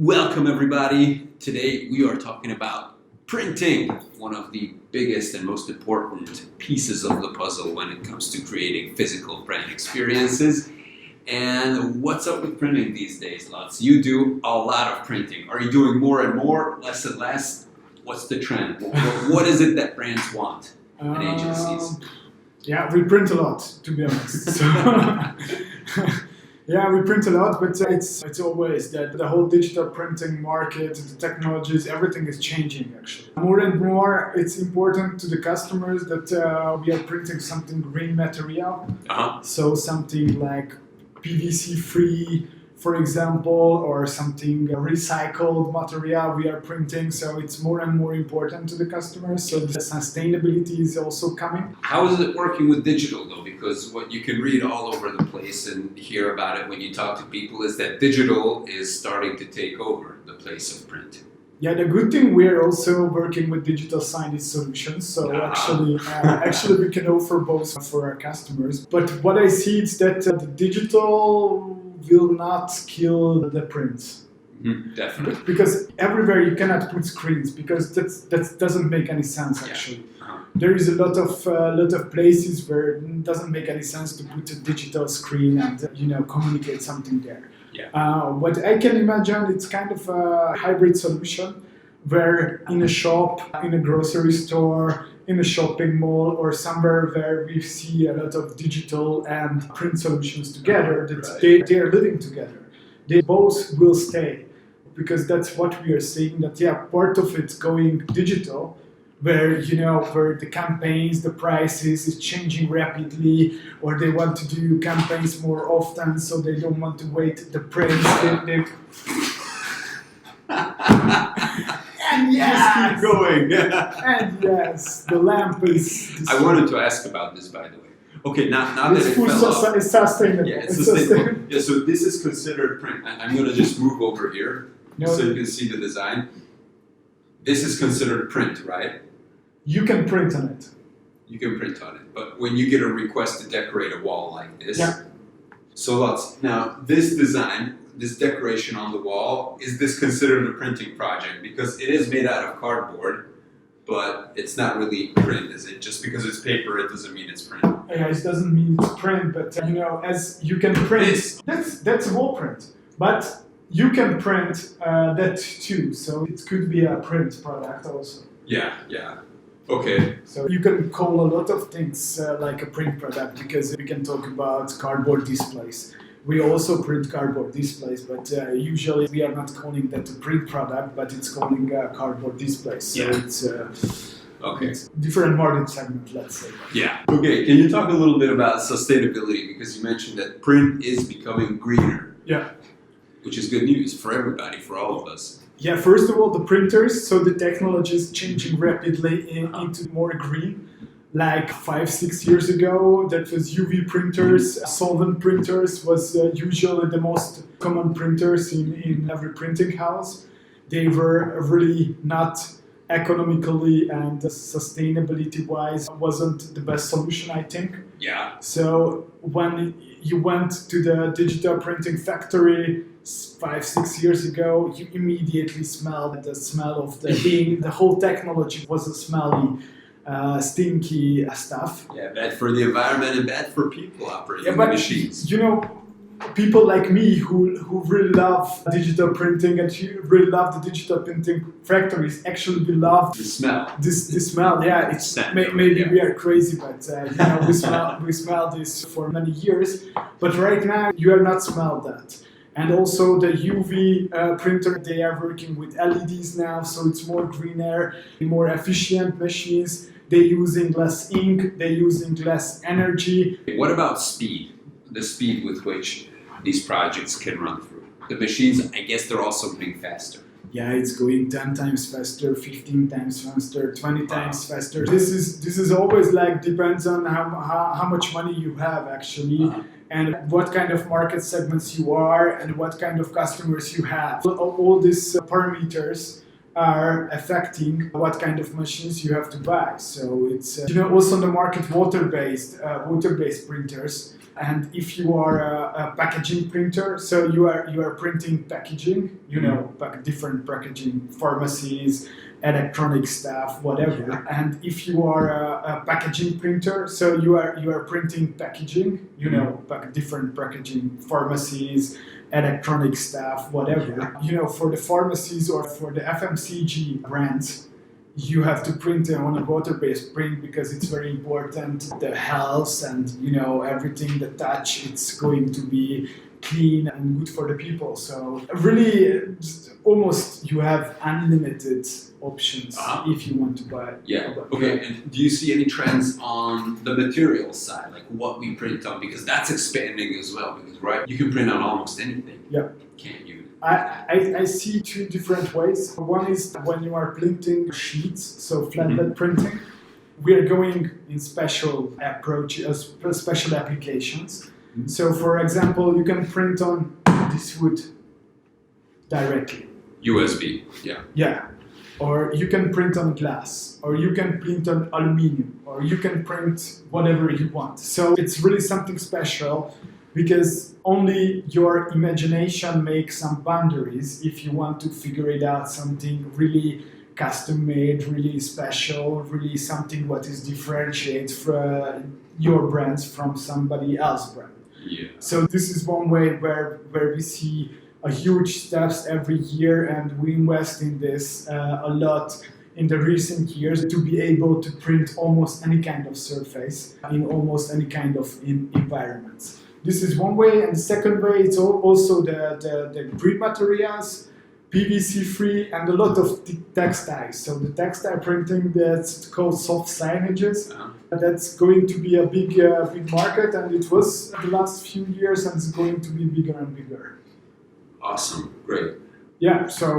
Welcome everybody. Today we are talking about printing, one of the biggest and most important pieces of the puzzle when it comes to creating physical brand experiences. And what's up with printing these days, Lutz? You do a lot of printing. Are you doing more and more, less and less? What's the trend? What is it that brands want and agencies? Yeah, we print a lot, to be honest. So, yeah, we print a lot, but it's always that the whole digital printing market, the technologies, everything is changing actually. More and more, it's important to the customers that we are printing something green material. So something like PVC-free, for example, or something recycled material we are printing. So it's more and more important to the customers. So the sustainability is also coming. How is it working with digital though? Because what you can read all over the place and hear about it when you talk to people is that digital is starting to take over the place of print. Yeah, the good thing, we're also working with digital signage solutions. So actually we can offer both for our customers. But what I see is that the digital will not kill the prints. Definitely. Because everywhere you cannot put screens, because that doesn't make any sense actually. There is a lot of places where it doesn't make any sense to put a digital screen and communicate something there. What I can imagine, it's kind of a hybrid solution where in a shop, in a grocery store, in a shopping mall, or somewhere where we see a lot of digital and print solutions together, that they are living together. They both will stay, because that's what we are seeing, that part of it's going digital, where where the campaigns, the prices is changing rapidly, or they want to do campaigns more often, so they don't want to wait the print. And yes, just keep going. And yes, the lamp is. I wanted to ask about this, by the way. Okay, now that it's it fell off. It's sustainable. Yeah, it's sustainable. Yeah, so this is considered print. I'm going to just move over here so you can see the design. This is considered print, right? You can print on it. You can print on it, but when you get a request to decorate a wall like this, so now this design, this decoration on the wall, is this considered a printing project? Because it is made out of cardboard, but it's not really print, is it? Just because it's paper, it doesn't mean it's print. Yeah, it doesn't mean it's print, but as you can print, that's a wall print, but you can print that too, so it could be a print product also. Yeah. Okay. So you can call a lot of things like a print product, because we can talk about cardboard displays. We also print cardboard displays, but usually we are not calling that a print product, but it's calling a cardboard display. So it's it's different market segment, let's say. Yeah. Okay, can you talk a little bit about sustainability? Because you mentioned that print is becoming greener. Yeah. Which is good news for everybody, for all of us. Yeah, first of all, the printers, so the technology is changing rapidly into more green. Like 5-6 years ago, that was UV printers, solvent printers was usually the most common printers in every printing house. They were really not economically and sustainability-wise wasn't the best solution, I think. Yeah. So when you went to the digital printing factory 5-6 years ago, you immediately smelled the smell of the whole technology was a smelly, stinky stuff. Yeah, bad for the environment and bad for people operating the machines. People like me who really love digital printing and really love the digital printing factories, actually we love the smell. This smell, yeah. It's maybe we are crazy, but we smell this for many years. But right now you are not smelled that. And also the UV printer, they are working with LEDs now, so it's more greener, more efficient machines. They're using less ink, they're using less energy. What about speed? The speed with which these projects can run through. The machines, I guess they're also getting faster. Yeah, it's going 10 times faster, 15 times faster, 20 times faster. This is always depends on how much money you have actually. And what kind of market segments you are and what kind of customers you have. All these parameters are affecting what kind of machines you have to buy. So it's also on the market water-based printers. And if you are a packaging printer, so you are printing packaging, different packaging, pharmacies, electronic stuff, whatever. Yeah. And if you are a packaging printer, so you are printing packaging, different packaging, pharmacies, electronic stuff, whatever. Yeah. For the pharmacies or for the FMCG brands, you have to print on a water-based print because it's very important. The health and everything, the touch, it's going to be clean and good for the people. So really, almost you have unlimited options if you want to buy. Yeah. Okay. And do you see any trends on the material side, like what we print on? Because that's expanding as well. Because you can print on almost anything. Yeah. Can't you? I see two different ways. One is when you are printing sheets, so flatbed printing. We are going in special approaches, special applications. Mm-hmm. So, for example, you can print on this wood directly. USB, yeah. Yeah. Or you can print on glass, or you can print on aluminum, or you can print whatever you want. So it's really something special because only your imagination makes some boundaries if you want to figure it out, something really custom made, really special, really something what is differentiates your brands from somebody else's brand. Yeah. So this is one way where we see a huge steps every year, and we invest in this a lot in the recent years to be able to print almost any kind of surface in almost any kind of environments. This is one way, and the second way it's also the green materials, PVC free, and a lot of textiles. So the textile printing that's called soft signages. That's going to be a big market, and it was the last few years, and it's going to be bigger and bigger. Awesome, great. Yeah. So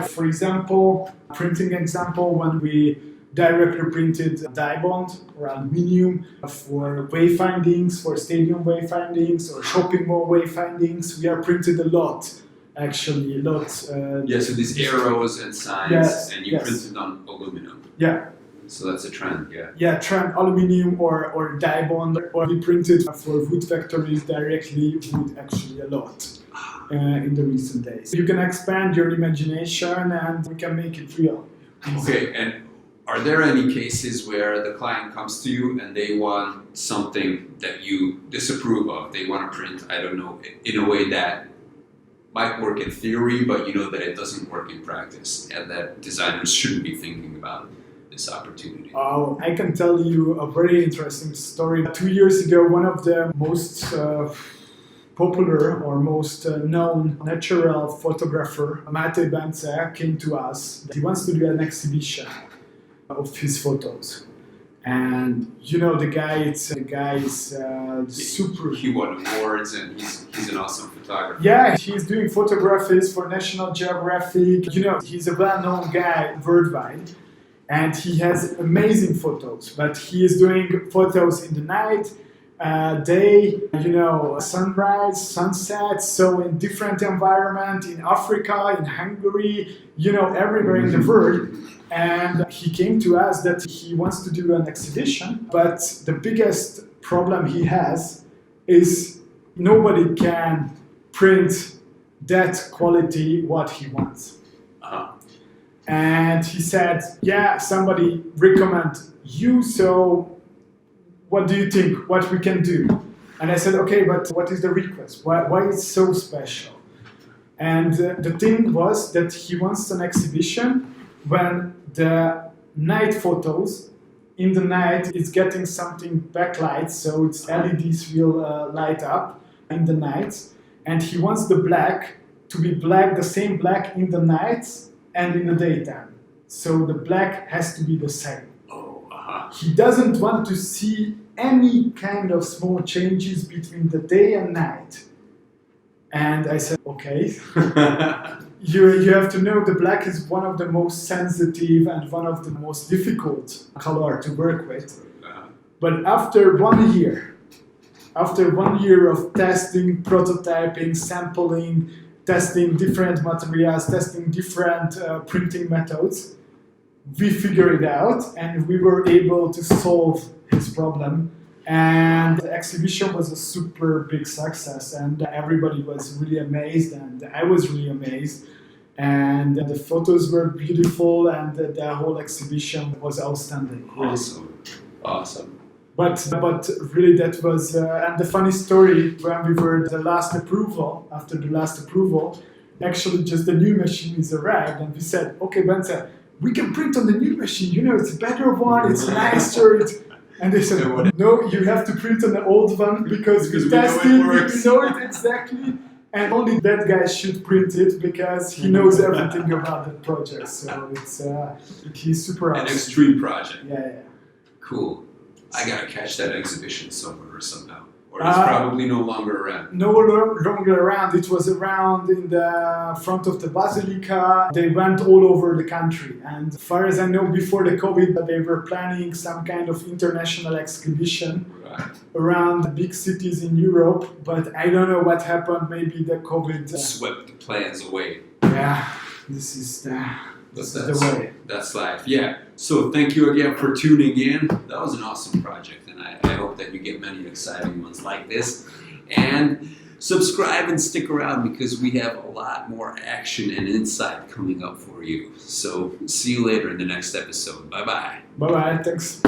for example, printing example when we directly printed diamond or aluminium for wayfindings, for stadium wayfindings or shopping mall wayfindings. We are printed a lot, actually, a lot. So these arrows and signs, and you printed on aluminum. Yeah. So that's a trend, yeah. Yeah, trend aluminum or diamond, or we printed for wood factories directly wood actually a lot in the recent days. You can expand your imagination and we can make it real. Okay, and are there any cases where the client comes to you and they want something that you disapprove of? They want to print, I don't know, in a way that might work in theory, but you know that it doesn't work in practice, and that designers shouldn't be thinking about this opportunity. I can tell you a very interesting story. 2 years ago, one of the most popular or most known natural photographer, Mate Bence, came to us. He wants to do an exhibition of his photos. And the guy is super. He won awards and he's an awesome photographer. Yeah, he's doing photographies for National Geographic. He's a well-known guy worldwide. And he has amazing photos, but he is doing photos in the night, day, sunrise, sunset, so in different environment, in Africa, in Hungary, everywhere in the world. And he came to us that he wants to do an exhibition, but the biggest problem he has is nobody can print that quality what he wants. And he said, somebody recommend you, so what do you think, what we can do? And I said, okay, but what is the request? Why it's so special? And the thing was that he wants an exhibition when the night photos, in the night, it's getting something backlight, so its LEDs will light up in the night. And he wants the black to be black, the same black in the night and in the daytime. So the black has to be the same. He doesn't want to see any kind of small changes between the day and night. And I said, okay, you have to know the black is one of the most sensitive and one of the most difficult color to work with. But after 1 year of testing, prototyping, sampling, testing different materials, testing different printing methods. We figured it out and we were able to solve his problem. And the exhibition was a super big success and everybody was really amazed and I was really amazed. And the photos were beautiful and the whole exhibition was outstanding. Really. Awesome. But really that was, and the funny story, when we were after the last approval, actually just the new machine is arrived and we said, okay, Bence, we can print on the new machine, it's a better one, it's nicer. And they said, no, you have to print on the old one because we tested, we know it exactly. And only that guy should print it because he knows everything about that project. So he's super awesome. An extreme project. Yeah. Cool. I gotta catch that exhibition somewhere or somehow. Or it's probably no longer around. No longer around. It was around in the front of the Basilica. They went all over the country. And as far as I know, before the COVID, they were planning some kind of international exhibition around the big cities in Europe. But I don't know what happened. Maybe the COVID swept the plans away. Yeah, this is the way. That's life. Yeah. So thank you again for tuning in. That was an awesome project, and I hope that you get many exciting ones like this. And subscribe and stick around because we have a lot more action and insight coming up for you. So see you later in the next episode. Bye-bye. Bye-bye. Thanks.